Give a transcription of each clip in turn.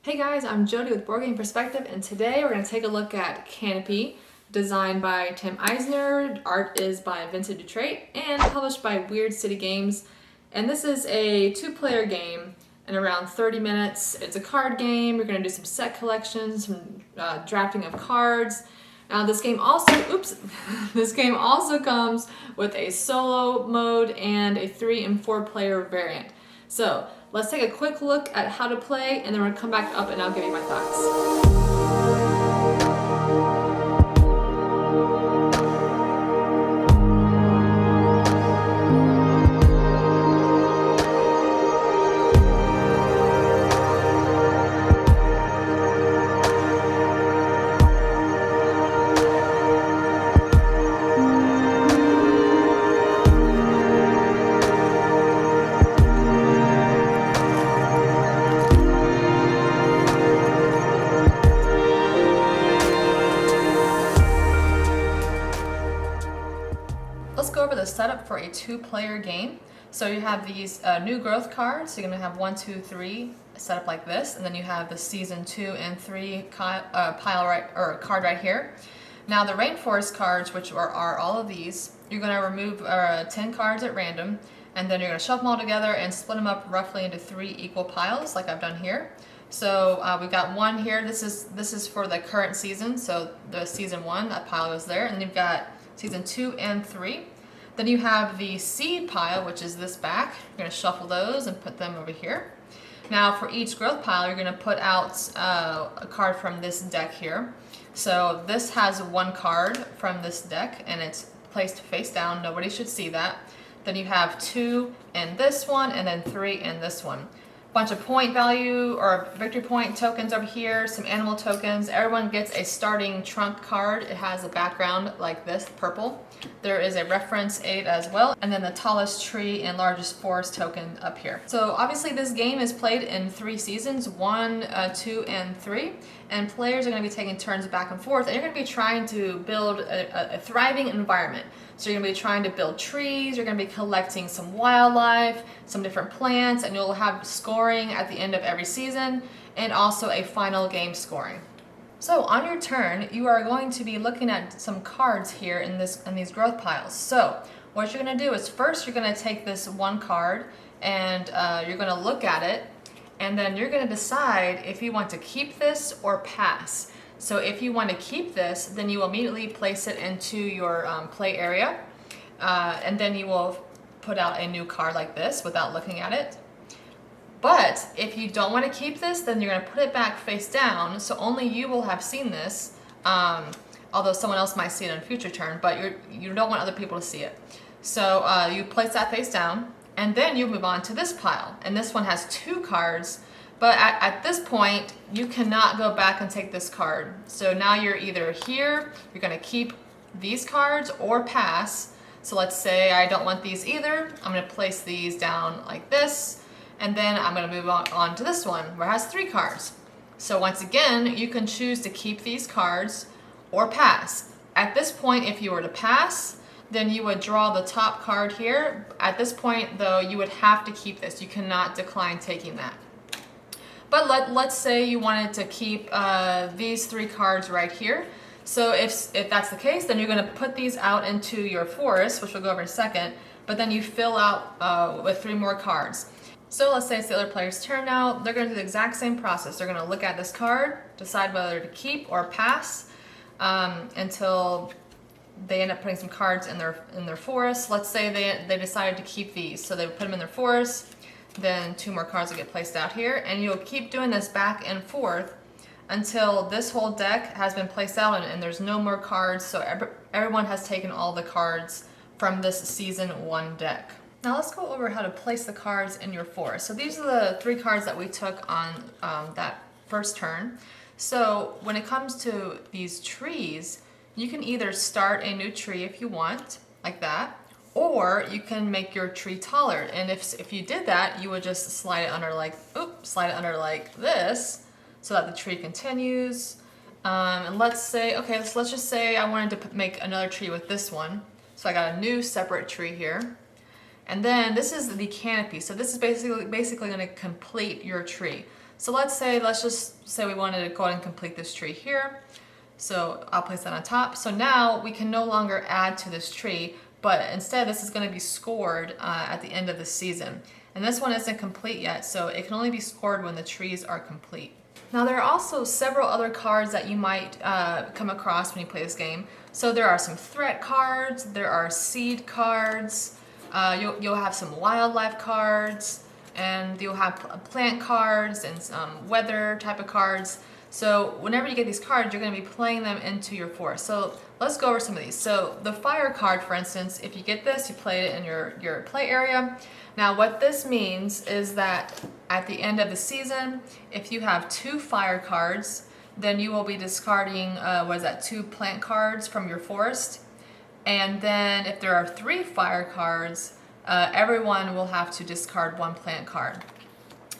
Hey guys, I'm Jody with Board Game Perspective, and today we're going to take a look at Canopy, designed by Tim Eisner, art is by Vincent Dutrait, and published by Weird City Games. And this is a two-player game in around 30 minutes. It's a card game. We're going to do some set collections, some drafting of cards. Now this game also, this game also comes with a solo mode and a 3 and 4 player variant. So let's take a quick look at how to play, and then we're gonna come back up and I'll give you my thoughts. Let's go over the setup for a two-player game. So you have these new growth cards. So you're gonna have 1, 2, 3 set up like this, and then you have the season 2 and 3 card right here. Now the Rainforest cards, which are all of these, you're gonna remove 10 cards at random, and then you're gonna shuffle them all together and split them up roughly into 3 equal piles, like I've done here. So we've got one here. This is for the current season. So the season 1, that pile goes there, and then you've got season 2 and 3. Then you have the seed pile, which is this back. You're going to shuffle those and put them over here. Now for each growth pile, you're going to put out a card from this deck here. So this has one card from this deck, and it's placed face down. Nobody should see that. Then you have 2 in this one, and then 3 in this one. Bunch of point value or victory point tokens over here, some animal tokens. Everyone gets a starting trunk card. It has a background like this, purple. There is a reference aid as well, and then the tallest tree and largest forest token up here. So obviously this game is played in 3 seasons, 1, 2, and 3, and players are going to be taking turns back and forth, and you're going to be trying to build a thriving environment. So you're going to be trying to build trees, you're going to be collecting some wildlife, some different plants, and you'll have scoring at the end of every season, and also a final game scoring. So on your turn, you are going to be looking at some cards here in these growth piles. So what you're going to do is first you're going to take this one card, and you're going to look at it, and then you're going to decide if you want to keep this or pass. So if you want to keep this, then you will immediately place it into your play area, and then you will put out a new card like this without looking at it. But if you don't want to keep this, then you're going to put it back face down, so only you will have seen this, although someone else might see it on a future turn, but you don't want other people to see it. So you place that face down, and then you move on to this pile, and this one has 2 cards. But at this point, you cannot go back and take this card. So now you're either here, you're going to keep these cards, or pass. So let's say I don't want these either. I'm going to place these down like this, and then I'm going to move on to this one where it has 3 cards. So once again, you can choose to keep these cards or pass. At this point, if you were to pass, then you would draw the top card here. At this point, though, you would have to keep this. You cannot decline taking that. But let's say you wanted to keep these 3 cards right here. So if that's the case, then you're going to put these out into your forest, which we'll go over in a second, but then you fill out with 3 more cards. So let's say it's the other player's turn now. They're going to do the exact same process. They're going to look at this card, decide whether to keep or pass until they end up putting some cards in their forest. Let's say they decided to keep these, so they would put them in their forest. Then 2 more cards will get placed out here, and you'll keep doing this back and forth until this whole deck has been placed out and there's no more cards, so everyone has taken all the cards from this season 1 deck. Now let's go over how to place the cards in your forest. So these are the 3 cards that we took on that first turn. So when it comes to these trees, you can either start a new tree if you want, like that, or you can make your tree taller. And if you did that, you would just slide it under like this, so that the tree continues. And let's just say I wanted to make another tree with this one. So I got a new separate tree here. And then this is the canopy. So this is basically going to complete your tree. So let's just say we wanted to go ahead and complete this tree here. So I'll place that on top. So now we can no longer add to this tree, but instead this is going to be scored at the end of the season. And this one isn't complete yet, so it can only be scored when the trees are complete. Now there are also several other cards that you might come across when you play this game. So there are some threat cards, there are seed cards, you'll have some wildlife cards, and you'll have plant cards and some weather type of cards. So whenever you get these cards, you're going to be playing them into your forest. So let's go over some of these. So the fire card, for instance, if you get this, you play it in your play area. Now what this means is that at the end of the season, if you have 2 fire cards, then you will be discarding, 2 plant cards from your forest. And then if there are 3 fire cards, everyone will have to discard 1 plant card.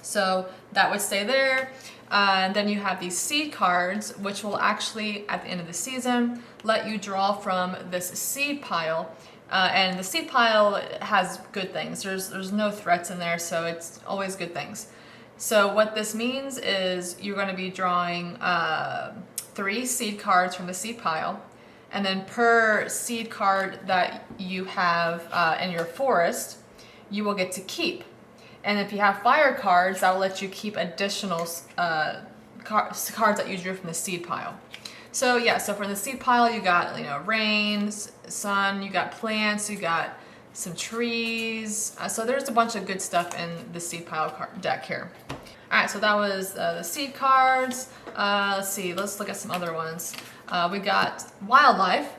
So that would stay there. And then you have these seed cards, which will actually, at the end of the season, let you draw from this seed pile. And the seed pile has good things. There's no threats in there, so it's always good things. So what this means is you're going to be drawing 3 seed cards from the seed pile. And then per seed card that you have in your forest, you will get to keep. And if you have fire cards, that will let you keep additional cards that you drew from the seed pile. So yeah, so for the seed pile, you got rain, sun, you got plants, you got some trees. So there's a bunch of good stuff in the seed pile deck here. All right, so that was the seed cards. Let's see, let's look at some other ones. We got wildlife.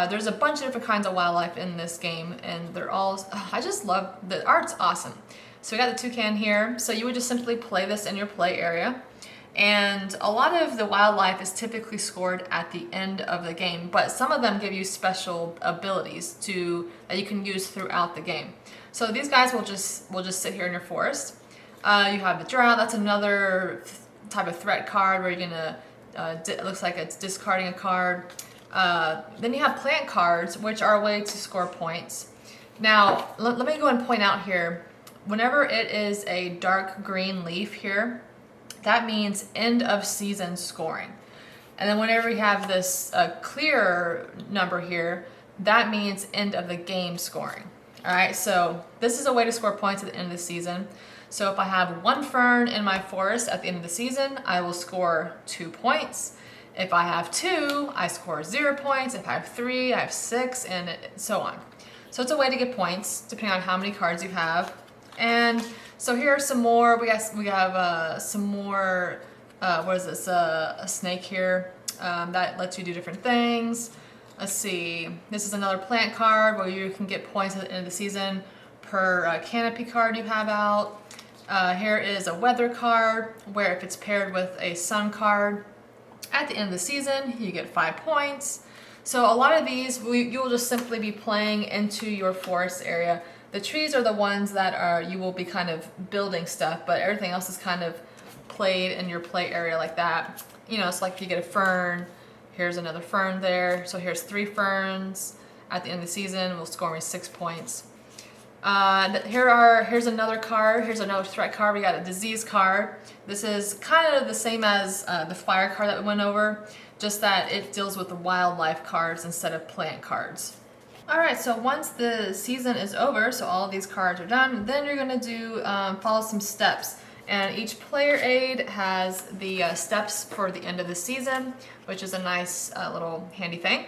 There's a bunch of different kinds of wildlife in this game, and they're all, I just love, the art's awesome. So we got the toucan here. So you would just simply play this in your play area. And a lot of the wildlife is typically scored at the end of the game, but some of them give you special abilities that you can use throughout the game. So these guys will just sit here in your forest. You have the drought. That's another type of threat card where you're gonna, it looks like it's discarding a card. Then you have plant cards, which are a way to score points. Now, let me go and point out here, whenever it is a dark green leaf here, that means end of season scoring. And then whenever you have this clear number here, that means end of the game scoring. All right, so this is a way to score points at the end of the season. So if I have 1 fern in my forest at the end of the season, I will score 2 points. If I have 2, I score 0 points. If I have 3, I have 6, and so on. So it's a way to get points depending on how many cards you have. And so here are some more. We have some more. What is this? A snake here that lets you do different things. Let's see. This is another plant card where you can get points at the end of the season per Canopy card you have out. Here is a weather card where if it's paired with a sun card, at the end of the season you get 5 points. So a lot of these you'll just simply be playing into your forest area. The trees are the ones that you will be kind of building stuff, but everything else is kind of played in your play area like that. It's like if you get a fern, here's another fern there. So here's 3 ferns. At the end of the season, will score me 6 points. Here's another card. Here's another threat card. We got a disease card. This is kind of the same as the fire card that we went over, just that it deals with the wildlife cards instead of plant cards. Alright, so once the season is over, so all of these cards are done, then you're going to follow some steps. And each player aid has the steps for the end of the season, which is a nice little handy thing.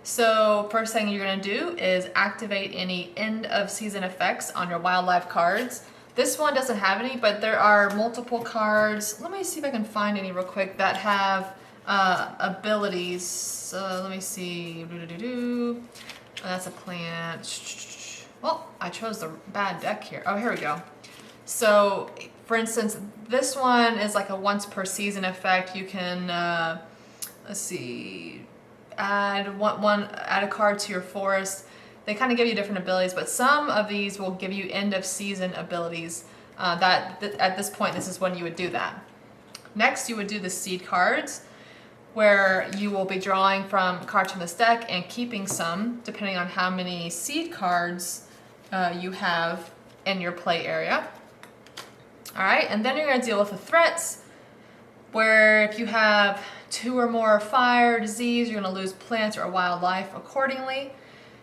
So first thing you're going to do is activate any end of season effects on your wildlife cards. This one doesn't have any, but there are multiple cards. Let me see if I can find any real quick that have abilities. Let me see. That's a plant. Well, I chose the bad deck here. Oh, here we go. So, for instance, this one is like a once per season effect. You can, let's see, add add a card to your forest. They kind of give you different abilities, but some of these will give you end of season abilities. At this point, this is when you would do that. Next, you would do the seed cards, where you will be drawing from cards from this deck and keeping some, depending on how many seed cards you have in your play area. All right, and then you're going to deal with the threats, where if you have 2 or more fire, disease, you're going to lose plants or wildlife accordingly.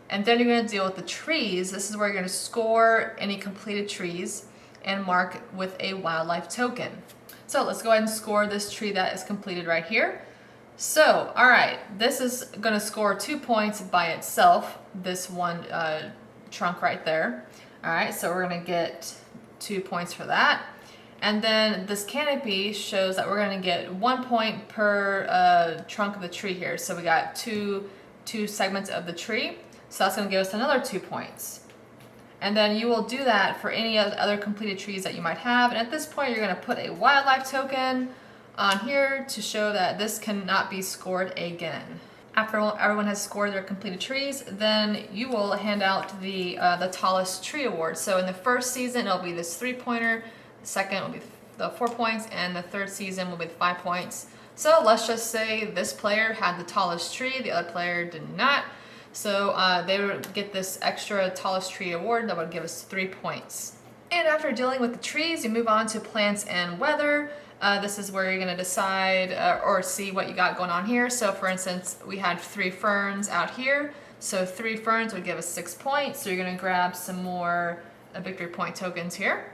And then you're going to deal with the trees. This is where you're going to score any completed trees and mark with a wildlife token. So let's go ahead and score this tree that is completed right here. So, all right, this is going to score 2 points by itself, this one trunk right there. All right, so we're going to get 2 points for that. And then this canopy shows that we're going to get 1 point per trunk of the tree here. So we got two segments of the tree. So that's going to give us another 2 points. And then you will do that for any other completed trees that you might have. And at this point, you're going to put a wildlife token on here to show that this cannot be scored again. After everyone has scored their completed trees, then you will hand out the tallest tree award. So in the first season, it'll be this 3-pointer. The second will be the 4 points, and the third season will be the 5 points. So let's just say this player had the tallest tree, the other player did not. So they would get this extra tallest tree award that would give us 3 points. And after dealing with the trees, you move on to plants and weather. This is where you're going to decide or see what you got going on here. So for instance, we had 3 ferns out here. So 3 ferns would give us 6 points. So you're going to grab some more victory point tokens here.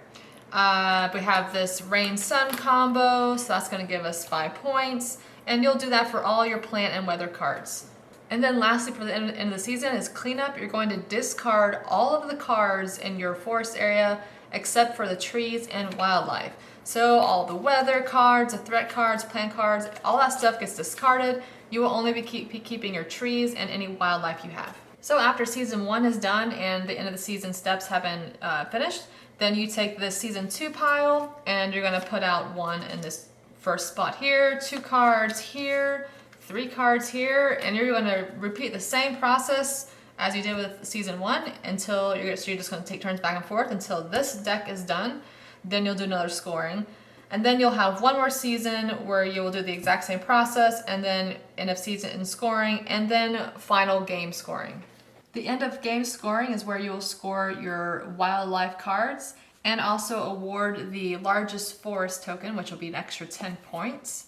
We have this rain-sun combo, so that's going to give us 5 points. And you'll do that for all your plant and weather cards. And then lastly, for the end of the season is cleanup. You're going to discard all of the cards in your forest area except for the trees and wildlife. So all the weather cards, the threat cards, plant cards, all that stuff gets discarded. You will only be keeping your trees and any wildlife you have. So after season 1 is done and the end of the season steps have been finished, then you take this season 2 pile and you're going to put out 1 in this first spot here, 2 cards here, 3 cards here, and you're going to repeat the same process as you did with season 1 until you're just going to take turns back and forth until this deck is done. Then you'll do another scoring. And then you'll have 1 more season where you will do the exact same process, and then end of season in scoring, and then final game scoring. The end of game scoring is where you will score your wildlife cards and also award the largest forest token, which will be an extra 10 points.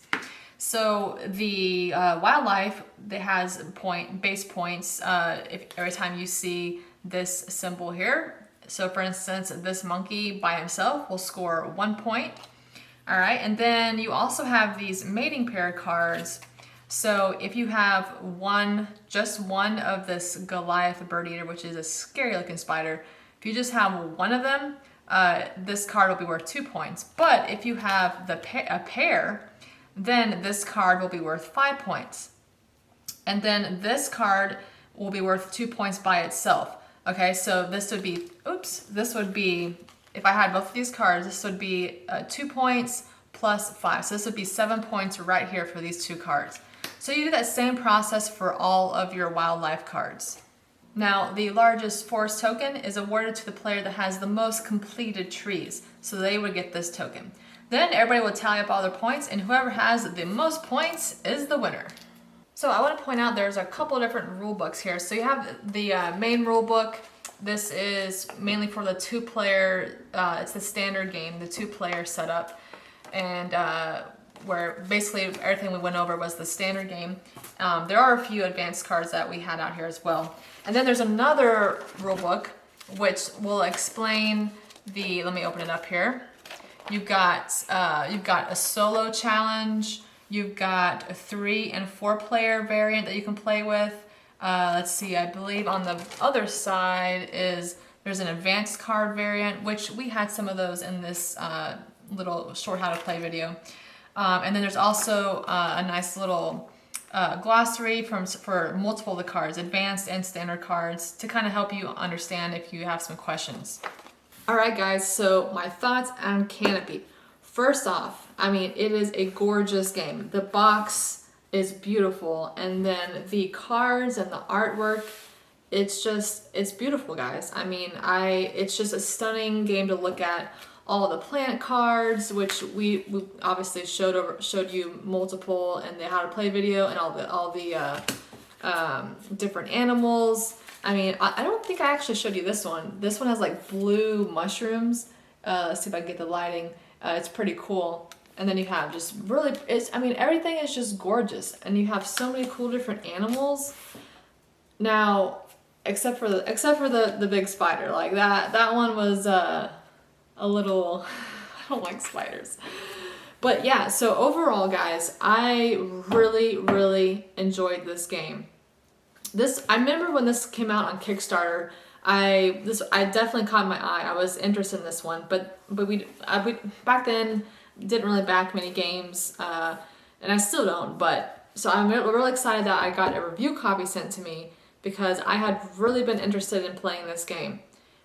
So the wildlife that has base points every time you see this symbol here. So for instance, this monkey by himself will score 1 point. All right, and then you also have these mating pair cards. So if you have just one of this Goliath bird eater, which is a scary looking spider, if you just have 1 of them, this card will be worth 2 points. But if you have a pair, then this card will be worth 5 points. And then this card will be worth 2 points by itself. Okay, so this would be, if I had both of these cards, this would be 2 points plus 5. So this would be 7 points right here for these 2 cards. So you do that same process for all of your wildlife cards. Now, the largest forest token is awarded to the player that has the most completed trees. So they would get this token. Then everybody will tally up all their points, and whoever has the most points is the winner. So I want to point out there's a couple different rule books here. So you have the main rule book. This is mainly for the 2-player, it's the standard game, the 2-player setup. And where basically everything we went over was the standard game. There are a few advanced cards that we had out here as well. And then there's another rule book which will explain let me open it up here. You've got a solo challenge. You've got a 3- and 4-player variant that you can play with. Let's see, I believe on the other side there's an advanced card variant, which we had some of those in this little short how to play video. And then there's also a nice little glossary for multiple of the cards, advanced and standard cards, to kind of help you understand if you have some questions. All right, guys, so my thoughts on Canopy. First off, I mean, it is a gorgeous game. The box is beautiful, and then the cards and the artwork, it's beautiful, guys. I mean, it's just a stunning game to look at. All the plant cards, which we obviously showed you multiple in the how to play video, and all the different animals. I mean, I don't think I actually showed you this one. This one has like blue mushrooms. Let's see if I can get the lighting. It's pretty cool. And then you have just really, I mean, everything is just gorgeous. And you have so many cool different animals. Now, except for the big spider, like that one was a little, I don't like spiders. But yeah, so overall, guys, I really, really enjoyed this game. I remember when this came out on Kickstarter, I definitely caught my eye. I was interested in this one, but we back then didn't really back many games, and I still don't. But so I'm really excited that I got a review copy sent to me because I had really been interested in playing this game,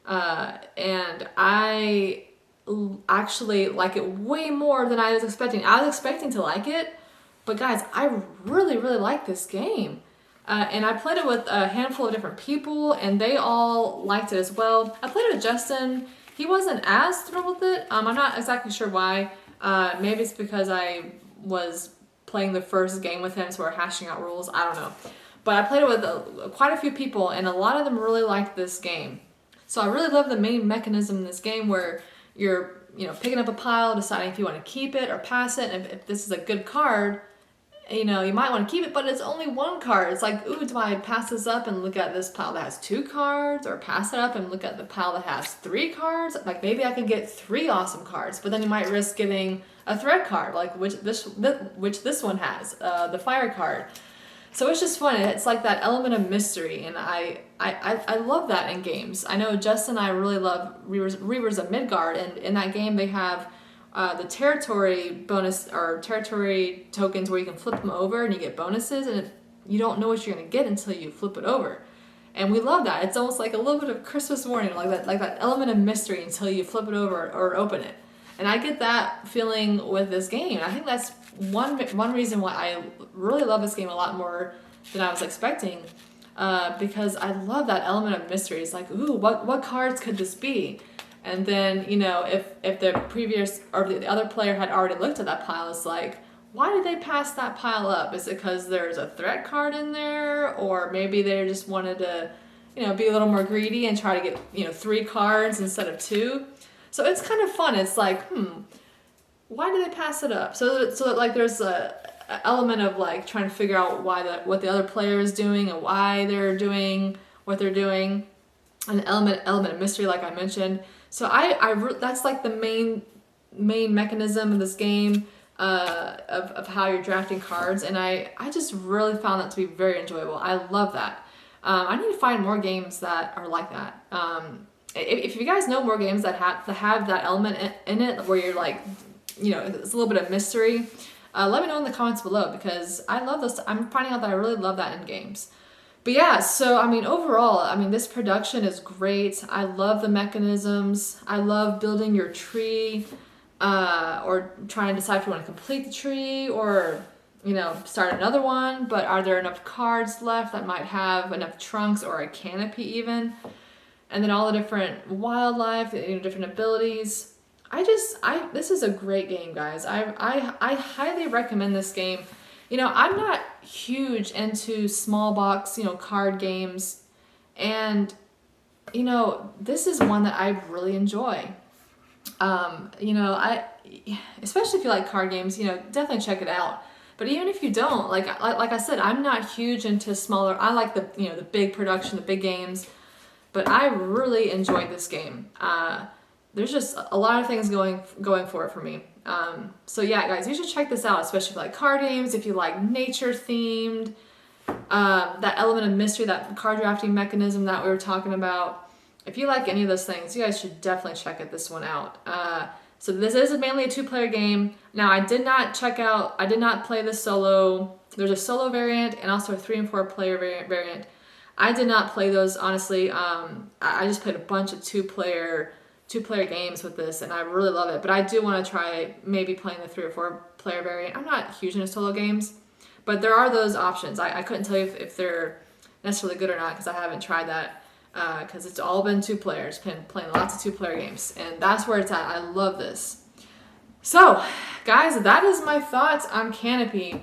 and I actually like it way more than I was expecting. I was expecting to like it, but guys, I really, really like this game. And I played it with a handful of different people, and they all liked it as well. I played it with Justin. He wasn't as thrilled with it. I'm not exactly sure why. Maybe it's because I was playing the first game with him, so we're hashing out rules. I don't know. But I played it with quite a few people, and a lot of them really liked this game. So I really love the main mechanism in this game where you're, picking up a pile, deciding if you want to keep it or pass it. And if this is a good card, you might want to keep it, but it's only one card. It's like, ooh, do I pass this up and look at this pile that has 2 cards, or pass it up and look at the pile that has 3 cards? Like, maybe I can get 3 awesome cards, but then you might risk getting a threat card, like which this one has, the fire card. So it's just fun. It's like that element of mystery, and I love that in games. I know Justin and I really love Reavers of Midgard, and in that game they have the territory bonus or territory tokens where you can flip them over and you get bonuses, and you don't know what you're going to get until you flip it over. And we love that. It's almost like a little bit of Christmas morning, like that element of mystery until you flip it over or open it. And I get that feeling with this game. I think that's one reason why I really love this game a lot more than I was expecting, because I love that element of mystery. It's like, ooh, what cards could this be? And then, if the previous or the other player had already looked at that pile, it's like, why did they pass that pile up? Is it because there's a threat card in there? Or maybe they just wanted to, be a little more greedy and try to get, 3 cards instead of 2. So it's kind of fun. It's like, why did they pass it up? So like there's a element of like trying to figure out what the other player is doing and why they're doing what they're doing. An element of mystery, like I mentioned. So that's like the main mechanism of this game, of how you're drafting cards, and I just really found that to be very enjoyable. I love that. I need to find more games that are like that. If you guys know more games that have that element in it, where you're like, it's a little bit of mystery, let me know in the comments below, because I love this. I'm finding out that I really love that in games. But yeah, so overall, this production is great. I love the mechanisms. I love building your tree, or trying to decide if you want to complete the tree or, start another one. But are there enough cards left that might have enough trunks or a canopy even? And then all the different wildlife, different abilities. This is a great game, guys. I highly recommend this game. I'm not huge into small box, card games, and, this is one that I really enjoy. Especially if you like card games, definitely check it out. But even if you don't, like I said, I'm not huge into smaller. I like the big production, the big games, but I really enjoyed this game. There's just a lot of things going for it for me. So yeah, guys, you should check this out, especially if you like card games, if you like nature themed, that element of mystery, that card drafting mechanism that we were talking about. If you like any of those things, you guys should definitely check this one out. So this is mainly a 2-player game. Now I did not play the solo. There's a solo variant and also a 3 and 4 player variant. I did not play those, honestly. I just played a bunch of two-player games with this, and I really love it. But I do want to try maybe playing the 3 or 4 player variant. I'm not huge into solo games, but there are those options. I couldn't tell you if they're necessarily good or not, because I haven't tried that, because it's all been 2 players, been playing lots of 2-player games, and that's where it's at. I love this. So guys, that is my thoughts on Canopy.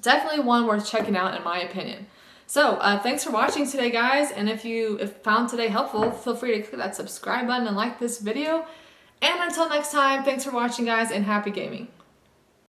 Definitely one worth checking out in my opinion. So thanks for watching today, guys, and if you found today helpful, feel free to click that subscribe button and like this video. And until next time, thanks for watching, guys, and happy gaming.